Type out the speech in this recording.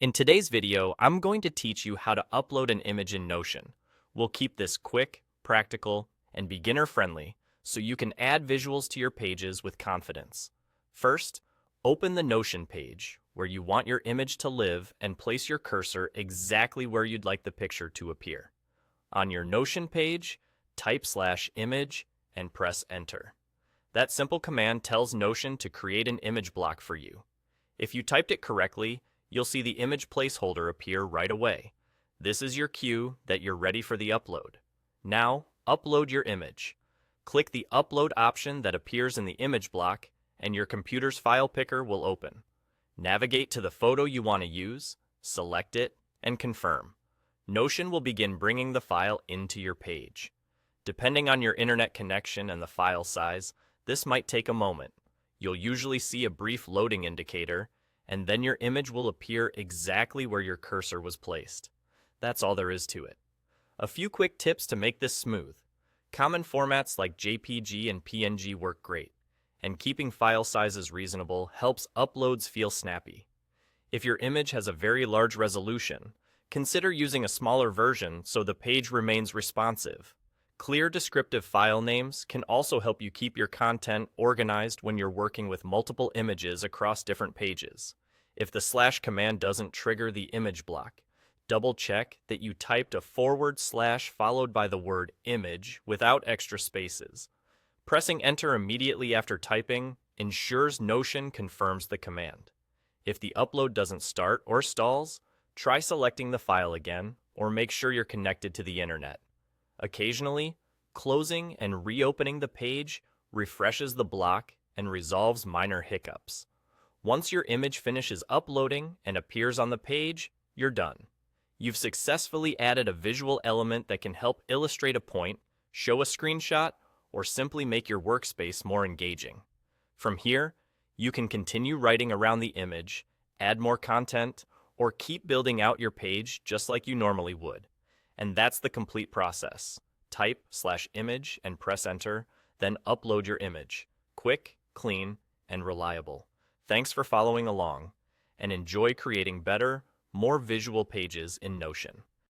In today's video, I'm going to teach you how to upload an image in Notion. We'll keep this quick, practical, and beginner-friendly so you can add visuals to your pages with confidence. First, open the Notion page where you want your image to live and place your cursor exactly where you'd like the picture to appear. On your Notion page, type /image and press enter. That simple command tells Notion to create an image block for you. If you typed it correctly, you'll see the image placeholder appear right away. This is your cue that you're ready for the upload. Now, upload your image. Click the Upload option that appears in the image block, and your computer's file picker will open. Navigate to the photo you want to use, select it, and confirm. Notion will begin bringing the file into your page. Depending on your internet connection and the file size, this might take a moment. You'll usually see a brief loading indicator, and then your image will appear exactly where your cursor was placed. That's all there is to it. A few quick tips to make this smooth. Common formats like JPG and PNG work great, and keeping file sizes reasonable helps uploads feel snappy. If your image has a very large resolution, consider using a smaller version so the page remains responsive. Clear descriptive file names can also help you keep your content organized when you're working with multiple images across different pages. If the / command doesn't trigger the image block, double check that you typed a / followed by the word image without extra spaces. Pressing enter immediately after typing ensures Notion confirms the command. If the upload doesn't start or stalls, try selecting the file again or make sure you're connected to the internet. Occasionally, closing and reopening the page refreshes the block and resolves minor hiccups. Once your image finishes uploading and appears on the page, you're done. You've successfully added a visual element that can help illustrate a point, show a screenshot, or simply make your workspace more engaging. From here, you can continue writing around the image, add more content, or keep building out your page just like you normally would. And that's the complete process. Type /image and press enter, then upload your image. Quick, clean, and reliable. Thanks for following along, and enjoy creating better, more visual pages in Notion.